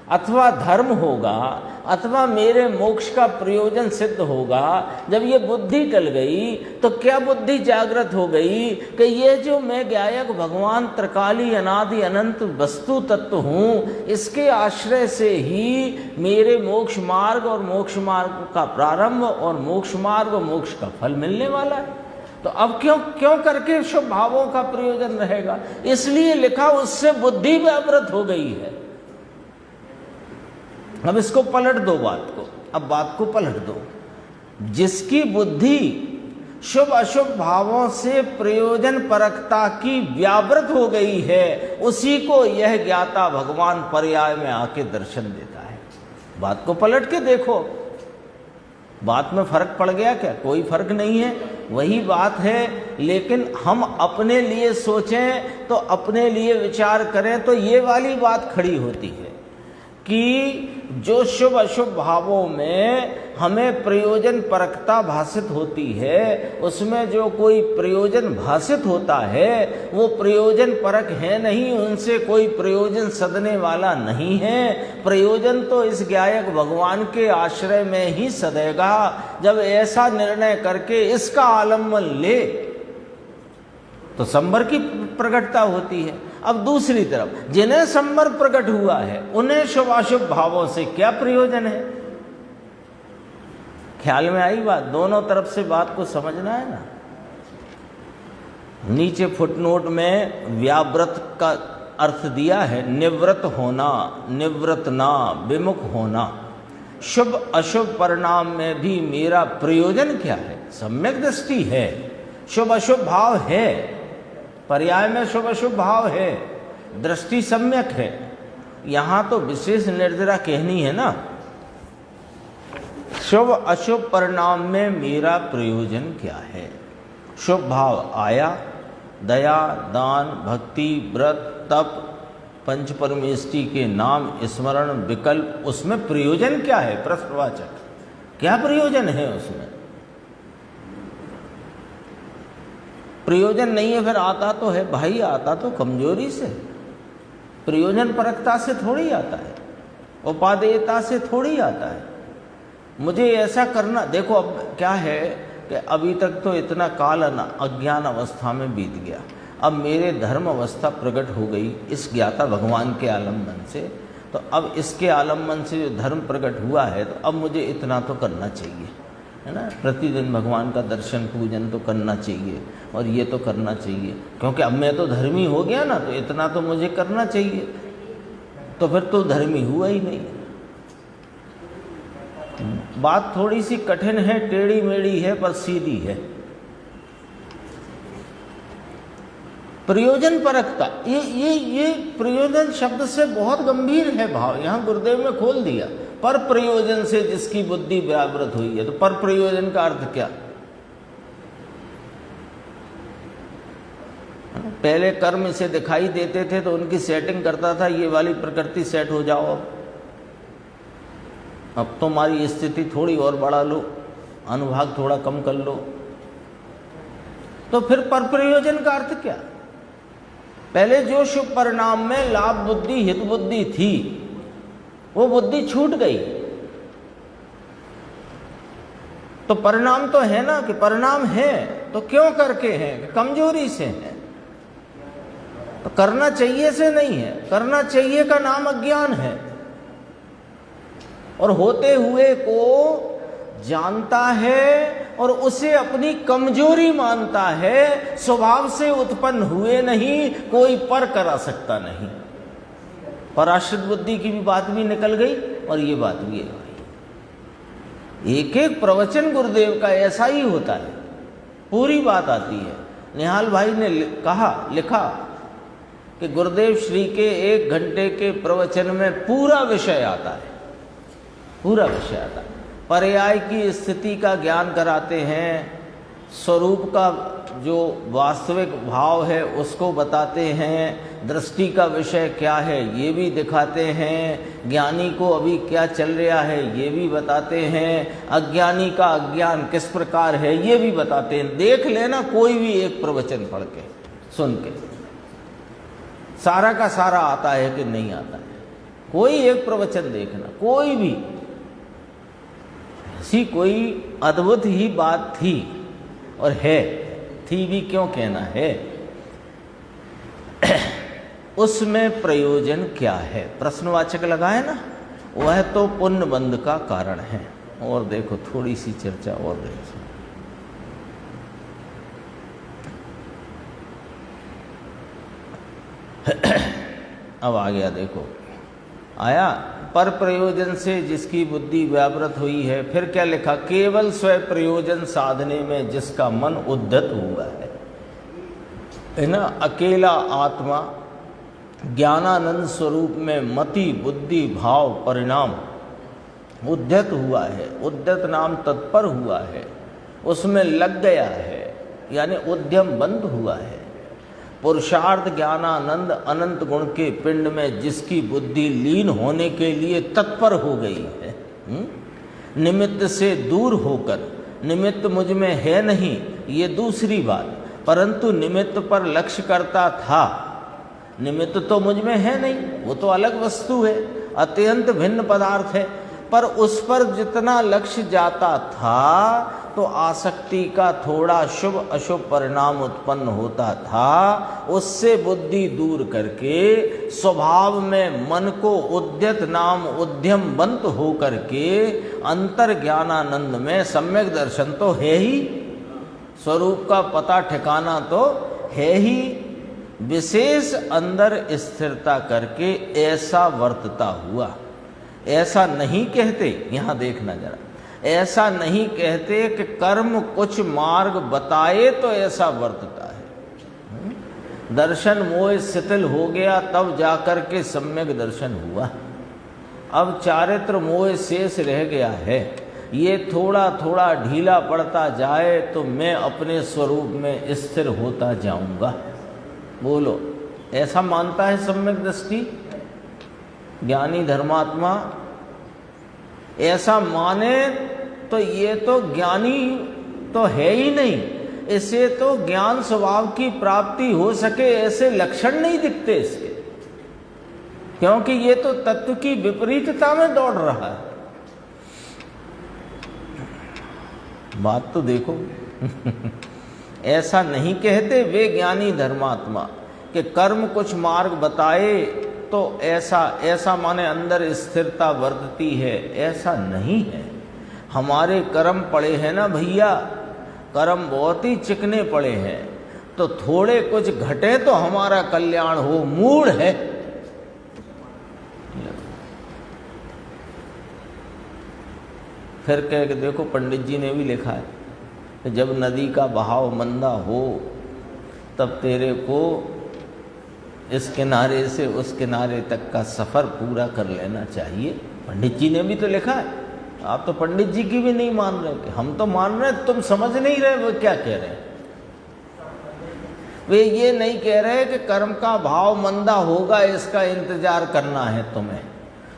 Speaker 1: अथवा धर्म होगा, अथवा मेरे मोक्ष का प्रयोजन सिद्ध होगा, जब ये बुद्धि टल गई तो क्या बुद्धि जागृत हो गई कि ये जो मैं ज्ञायक भगवान त्रिकाली अनादि अनंत वस्तु तत्व हूँ, इसके आश्रय से ही मेरे मोक्ष मार्ग और मोक्ष मार्ग का प्रारंभ और मोक्ष मार्ग और मोक्ष का फल मिलने वाला है। तो अब क्यों करके शुभ भावों का प्रयोजन रहेगा? इसलिए लिखा, उससे बुद्धि व्यावृत हो गई है। अब इसको पलट दो बात को, अब बात को पलट दो। जिसकी बुद्धि शुभ अशुभ भावों से प्रयोजन परकता की व्यावृत हो गई है, उसी को यह ज्ञाता भगवान पर्याय में आके दर्शन देता है। बात को पलट के देखो, बात में फर्क पड़ गया क्या? कोई फर्क नहीं है, वही बात है। लेकिन हम अपने लिए सोचें तो, अपने लिए विचार करें तो ये वाली बात खड़ी होती है कि जो शुभ अशुभ भावों में हमें प्रयोजन परकता भासित होती है, उसमें जो कोई प्रयोजन भासित होता है वो प्रयोजन परक है नहीं, उनसे कोई प्रयोजन सदने वाला नहीं है। प्रयोजन तो इस ज्ञायक भगवान के आश्रय में ही सदेगा। जब ऐसा निर्णय करके इसका आलम्बन ले तो संबर की प्रकटता होती है। अब दूसरी तरफ जिन्हें संबर प्रकट हुआ है, उन्हें शुभ अशुभ भावों से क्या प्रयोजन है? ख्याल में आई बात? दोनों तरफ से बात को समझना है ना। नीचे फुटनोट में व्यावृत का अर्थ दिया है, निवृत्त होना, निवृत्त ना, विमुख होना। शुभ अशुभ परिणाम में भी मेरा प्रयोजन क्या है? सम्यक दृष्टि है, शुभ अशुभ भाव है, पर्याय में शुभ अशुभ भाव है, दृष्टि सम्यक है। यहां तो विशेष निर्जरा कहनी है ना। शुभ अशुभ परिणाम में मेरा प्रयोजन क्या है? शुभ भाव आया, दया, दान, भक्ति, व्रत, तप, पंच परमेष्टि के नाम स्मरण, विकल्प, उसमें प्रयोजन क्या है? प्रश्नवाचक, क्या प्रयोजन है उसमें? प्रयोजन नहीं है, फिर आता तो है भाई, आता तो कमजोरी से, प्रयोजन परकता से थोड़ी आता है, उपादेयता से थोड़ी आता है। मुझे ऐसा करना, देखो अब क्या है कि अभी तक तो इतना काल अज्ञान अवस्था में बीत गया, अब मेरे धर्म अवस्था प्रकट हो गई इस ज्ञाता भगवान के आलम्बन से, तो अब इसके आलम्बन से जो धर्म प्रकट हुआ है, तो अब मुझे इतना तो करना चाहिए, है ना। प्रतिदिन भगवान का दर्शन पूजन तो करना चाहिए, और ये तो करना चाहिए, क्योंकि अब मैं तो धर्मी हो गया ना, तो इतना तो मुझे करना चाहिए। तो फिर तो धर्मी हुआ ही नहीं। बात थोड़ी सी कठिन है, टेढ़ी मेढ़ी है, पर सीधी है। प्रयोजन परकता, ये प्रयोजन शब्द से बहुत गंभीर है भाव, यहां गुरुदेव ने खोल दिया। पर प्रयोजन से जिसकी बुद्धि व्यावृत हुई है, तो पर प्रयोजन का अर्थ क्या? पहले कर्म से दिखाई देते थे तो उनकी सेटिंग करता था, ये वाली प्रकृति सेट हो जाओ, अब तुम्हारी स्थिति थोड़ी और बढ़ा लो, अनुभाग थोड़ा कम कर लो। तो फिर पर प्रयोजन का अर्थ क्या? पहले जो शुभ परिणाम में लाभ बुद्धि, हित बुद्धि थी, वो बुद्धि छूट गई, तो परिणाम तो है ना, कि परिणाम है तो क्यों करके है? कमजोरी से है। तो करना चाहिए से नहीं है, करना चाहिए का नाम अज्ञान है, और होते हुए को जानता है और उसे अपनी कमजोरी मानता है। स्वभाव से उत्पन्न हुए नहीं, कोई पर करा सकता नहीं। पराश्रित बुद्धि की भी बात भी निकल गई, और ये बात भी है। एक एक प्रवचन गुरुदेव का ऐसा ही होता है, पूरी बात आती है। निहाल भाई ने लिखा कि गुरुदेव श्री के 1 घंटे के प्रवचन में पूरा विषय आता है, पूरा विषय आता है। पर्याय की स्थिति का ज्ञान कराते हैं, स्वरूप का जो वास्तविक भाव है उसको बताते हैं, दृष्टि का विषय क्या है ये भी दिखाते हैं, ज्ञानी को अभी क्या चल रहा है ये भी बताते हैं, अज्ञानी का अज्ञान किस प्रकार है ये भी बताते हैं। देख लेना कोई भी एक प्रवचन पढ़ के, सुन के, सारा का सारा आता है कि नहीं आता है। कोई एक प्रवचन देखना, कोई भी ऐसी कोई अद्भुत ही बात थी, और है, थी भी क्यों कहना है, उसमें प्रयोजन क्या है? प्रश्नवाचक लगाए ना, वह तो पुण्य बंध का कारण है। और देखो थोड़ी सी चर्चा और देखो, अब आ गया, देखो आया, पर प्रयोजन से जिसकी बुद्धि व्यावृत हुई है। फिर क्या लिखा? केवल स्वयं प्रयोजन साधने में जिसका मन उद्धत हुआ है ना। अकेला आत्मा ज्ञानानंद स्वरूप में मति, बुद्धि, भाव, परिणाम उद्धत हुआ है। उद्धत नाम तत्पर हुआ है, उसमें लग गया है, यानी उद्यम बंद हुआ है। पुरुषार्थ ज्ञानानंद अनंत गुण के पिंड में जिसकी बुद्धि लीन होने के लिए तत्पर हो गई है, निमित्त से दूर होकर, निमित्त मुझ में है नहीं ये दूसरी बात, परंतु निमित्त पर लक्ष्य करता था। निमित्त तो मुझ में है नहीं, वो तो अलग वस्तु है, अत्यंत भिन्न पदार्थ है, पर उस पर जितना लक्ष्य जाता था तो आसक्ति का थोड़ा शुभ अशुभ परिणाम उत्पन्न होता था। उससे बुद्धि दूर करके स्वभाव में मन को उद्यत नाम उद्यम बंत हो करके अंतर ज्ञानानंद में सम्यक दर्शन तो है ही, स्वरूप का पता ठिकाना तो है ही, विशेष अंदर स्थिरता करके ऐसा वर्तता हुआ। ऐसा नहीं कहते, यहाँ देखना जरा, ऐसा नहीं कहते कि कर्म कुछ मार्ग बताए तो ऐसा वर्तता है। दर्शन मोह शिथिल हो गया तब जाकर के सम्यक दर्शन हुआ। अब चारित्र मोह शेष रह गया है, ये थोड़ा थोड़ा ढीला पड़ता जाए तो मैं अपने स्वरूप में स्थिर होता जाऊंगा। बोलो, ऐसा मानता है सम्यक दृष्टि ज्ञानी धर्मात्मा? ऐसा माने तो ये तो ज्ञानी तो है ही नहीं, इसे तो ज्ञान स्वभाव की प्राप्ति हो सके ऐसे लक्षण नहीं दिखते इसके, क्योंकि ये तो तत्व की विपरीतता में दौड़ रहा है। बात तो देखो ऐसा नहीं कहते वे ज्ञानी धर्मात्मा कि कर्म कुछ मार्ग बताए तो ऐसा माने अंदर स्थिरता वर्तती है, ऐसा नहीं है। हमारे कर्म पड़े हैं ना भैया, कर्म बहुत ही चिकने पड़े हैं, तो थोड़े कुछ घटे तो हमारा कल्याण हो, मूड है। फिर कह के देखो, पंडित जी ने भी लिखा है कि जब नदी का बहाव मंदा हो तब तेरे को इस किनारे से उस किनारे तक का सफ़र पूरा कर लेना चाहिए। पंडित जी ने भी तो लिखा है। आप तो पंडित जी की भी नहीं मान रहे कि हम तो मान रहे, तुम समझ नहीं रहे वो क्या कह रहे हैं। वे ये नहीं कह रहे कि कर्म का भाव मंदा होगा इसका इंतजार करना है तुम्हें।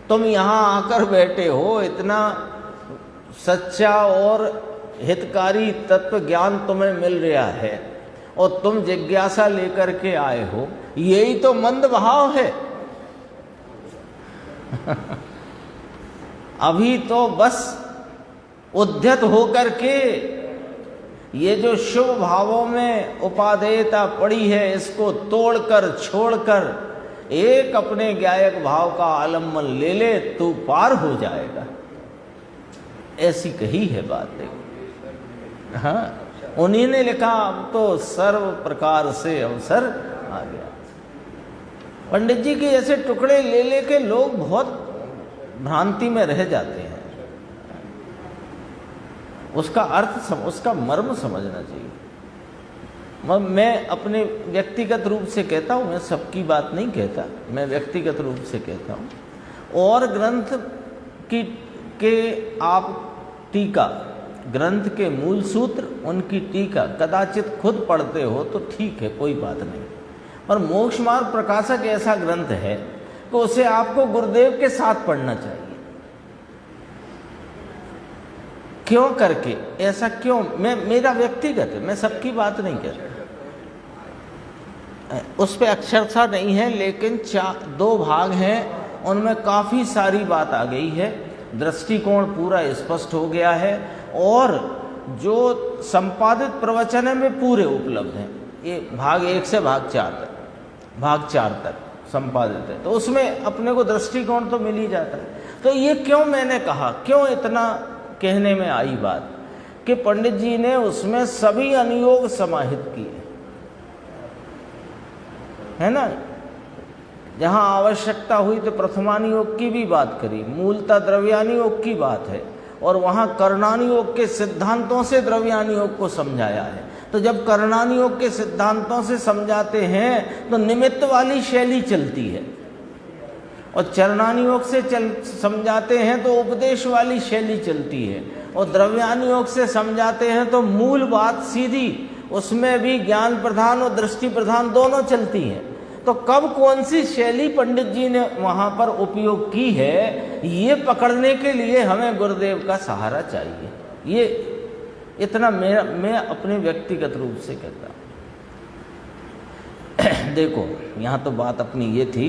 Speaker 1: तुम यहाँ आकर बैठे हो, इतना सच्चा और हितकारी तत्व ज्ञान तुम्हें मिल रहा है और तुम जिज्ञासा लेकर के आए हो, यही तो मंद भाव है। अभी तो बस उद्यत होकर के ये जो शुभ भावों में उपादेयता पड़ी है इसको तोड़कर छोड़कर एक अपने ज्ञायक भाव का आलम्बन ले ले, तू पार हो जाएगा। ऐसी कही है बात। देखो, हाँ, उन्हीं ने लिखा, अब तो सर्व प्रकार से अवसर आ गया। पंडित जी के ऐसे टुकड़े ले लेके लोग बहुत भ्रांति में रह जाते हैं। उसका अर्थ उसका मर्म समझना चाहिए। मैं अपने व्यक्तिगत रूप से कहता हूँ, मैं सबकी बात नहीं कहता, मैं व्यक्तिगत रूप से कहता हूँ। और ग्रंथ के आप टीका, ग्रंथ के मूल सूत्र, उनकी टीका कदाचित खुद पढ़ते हो तो ठीक है, कोई बात नहीं। पर मोक्ष मार्ग प्रकाशक ऐसा ग्रंथ है तो उसे आपको गुरुदेव के साथ पढ़ना चाहिए। क्यों करके ऐसा क्यों? मेरा व्यक्तिगत है, मैं सबकी बात नहीं कहता, उस पर अक्षरशः नहीं है, लेकिन 2 भाग हैं, उनमें काफ़ी सारी बात आ गई है, दृष्टिकोण पूरा स्पष्ट हो गया है और जो संपादित प्रवचन है वे पूरे उपलब्ध हैं। ये भाग 1 से भाग 4 तक संपादित है, तो उसमें अपने को दृष्टिकोण तो मिल ही जाता है। तो ये क्यों मैंने कहा, क्यों इतना कहने में आई बात कि पंडित जी ने उसमें सभी अनुयोग समाहित किए, है ना। जहाँ आवश्यकता हुई तो प्रथमानुयोग की भी बात करी, मूलतः द्रव्यानुयोग की बात है, और वहाँ कर्णानुयोग के सिद्धांतों से द्रव्यानुयोग को समझाया है। तो जब कर्णानुयोग के सिद्धांतों से समझाते हैं तो निमित्त वाली शैली चलती है, और चरणानुयोग से समझाते हैं तो उपदेश वाली शैली चलती है, और द्रव्यानुयोग से समझाते हैं तो मूल बात सीधी, उसमें भी ज्ञान प्रधान और दृष्टि प्रधान दोनों चलती हैं। तो कब कौन सी शैली पंडित जी ने वहाँ पर उपयोग की है, ये पकड़ने के लिए हमें गुरुदेव का सहारा चाहिए। ये इतना मैं अपने व्यक्तिगत रूप से कहता हूँ। देखो, यहाँ तो बात अपनी ये थी,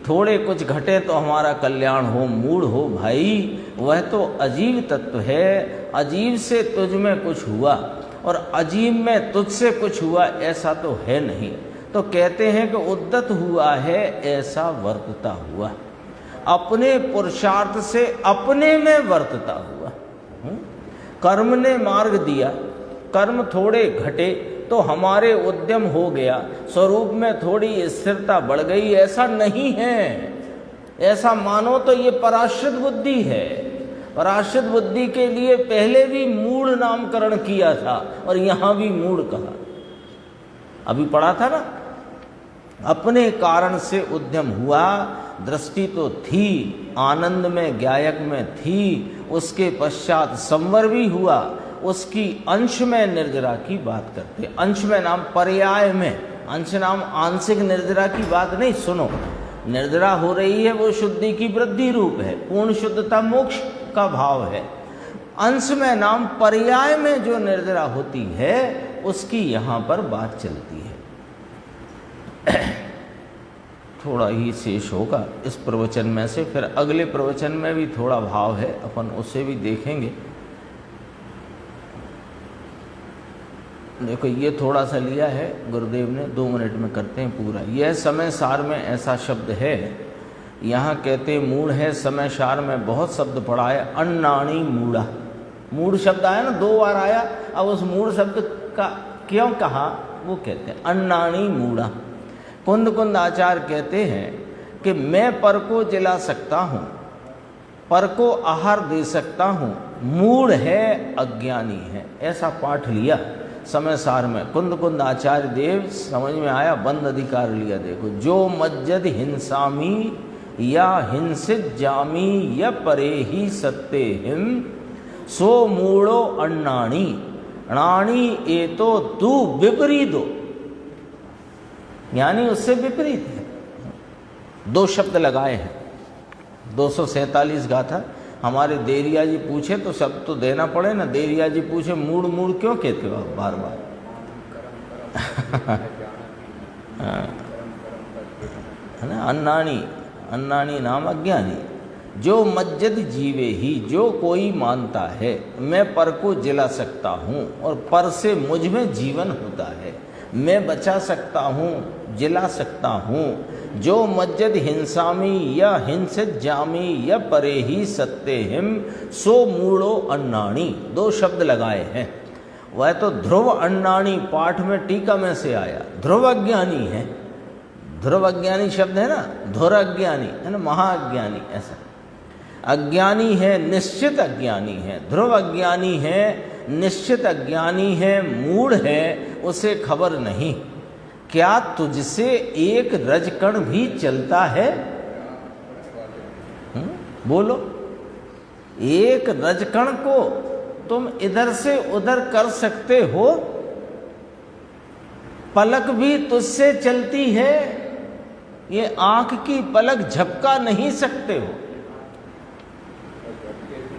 Speaker 1: थोड़े कुछ घटे तो हमारा कल्याण हो, मूड हो भाई, वह तो अजीब तत्व है। अजीब से तुझ में कुछ हुआ और अजीब में तुझसे कुछ हुआ, ऐसा तो है नहीं। तो कहते हैं कि उद्दत हुआ है ऐसा वर्तता हुआ, अपने पुरुषार्थ से अपने में वर्तता हुआ। कर्म ने मार्ग दिया, कर्म थोड़े घटे तो हमारे उद्यम हो गया, स्वरूप में थोड़ी स्थिरता बढ़ गई, ऐसा नहीं है। ऐसा मानो तो ये पराश्रित बुद्धि है। पराश्रित बुद्धि के लिए पहले भी मूढ़ नामकरण किया था और यहाँ भी मूढ़ कहा, अभी पढ़ा था ना। अपने कारण से उद्यम हुआ, दृष्टि तो थी, आनंद में गायक में थी, उसके पश्चात संवर भी हुआ, उसकी अंश में निर्जरा की बात करते। अंश में नाम पर्याय में, अंश नाम आंशिक निर्जरा की बात नहीं। सुनो, निर्जरा हो रही है वो शुद्धि की वृद्धि रूप है, पूर्ण शुद्धता मोक्ष का भाव है। अंश में नाम पर्याय में जो निर्जरा होती है उसकी यहाँ पर बात चलती है। थोड़ा ही शेष होगा इस प्रवचन में से, फिर अगले प्रवचन में भी थोड़ा भाव है, अपन उसे भी देखेंगे। देखो ये थोड़ा सा लिया है गुरुदेव ने, 2 मिनट में करते हैं पूरा। यह समय सार में ऐसा शब्द है, यहाँ कहते मूढ़ है, समय सार में बहुत शब्द पड़ा है। अन्नाणी मूढ़ा, मूढ़ शब्द आया ना, 2 बार आया। अब उस मूढ़ शब्द का क्यों कहा वो कहते हैं अन्नाणी मूढ़ा। कुंद कुंद आचार्य कहते हैं कि मैं पर को जिला सकता हूँ, पर को आहार दे सकता हूँ, मूढ़ है अज्ञानी है, ऐसा पाठ लिया समय सार में। कुंद कुंद आचार्य देव समझ में आया, बंद अधिकार लिया। देखो, जो मज्जद हिंसामी या हिंसित जामी या परे ही सत्ते हिम सो मूढ़ो अन्नाणी अणाणी ए तो तू विपरीतो, यानी उससे विपरीत है। 2 शब्द लगाए हैं। 247 गाथा। हमारे देरिया जी पूछे तो शब्द तो देना पड़े ना। देरिया जी पूछे मूड मूड क्यों कहते हो आप बार बार? है ना, अन्नाणी, अन्नाणी नाम अज्ञानी। जो मज्जद जीवे ही, जो कोई मानता है मैं पर को जिला सकता हूँ और पर से मुझ में जीवन होता है, मैं बचा सकता हूँ, जिला सकता हूँ। जो मज्जद हिंसामी या हिंसित जामी या परे ही सत्ते हिम सो मूढ़ो अन्नाणी। 2 शब्द लगाए हैं। वह तो ध्रुव अन्नाणी पाठ में टीका में से आया, ध्रुव अज्ञानी है। ध्रुव अज्ञानी शब्द है ना, धुर अज्ञानी है ना, महाअज्ञानी, ऐसा अज्ञानी है, निश्चित अज्ञानी है। ध्रुव अज्ञानी है, निश्चित अज्ञानी है, मूढ़ है, उसे खबर नहीं। क्या तुझसे एक रजकण भी चलता है? बोलो, एक रजकण को तुम इधर से उधर कर सकते हो? पलक भी तुझसे चलती है, ये आंख की पलक झपका नहीं सकते हो।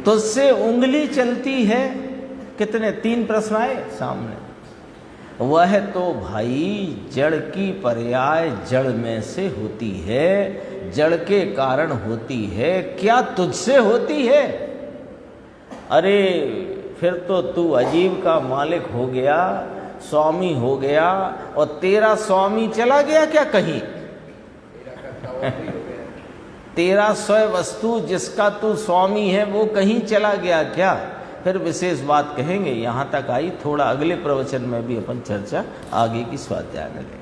Speaker 1: तुझसे उंगली चलती है। कितने 3 प्रश्न आए सामने। वह तो भाई जड़ की पर्याय जड़ में से होती है, जड़ के कारण होती है, क्या तुझसे होती है? अरे फिर तो तू अजीब का मालिक हो गया, स्वामी हो गया, और तेरा स्वामी चला गया क्या कहीं? तेरा स्वयं वस्तु जिसका तू स्वामी है वो कहीं चला गया क्या? फिर विशेष बात कहेंगे। यहाँ तक आई, थोड़ा अगले प्रवचन में भी अपन चर्चा आगे की स्वाध्याय करेंगे।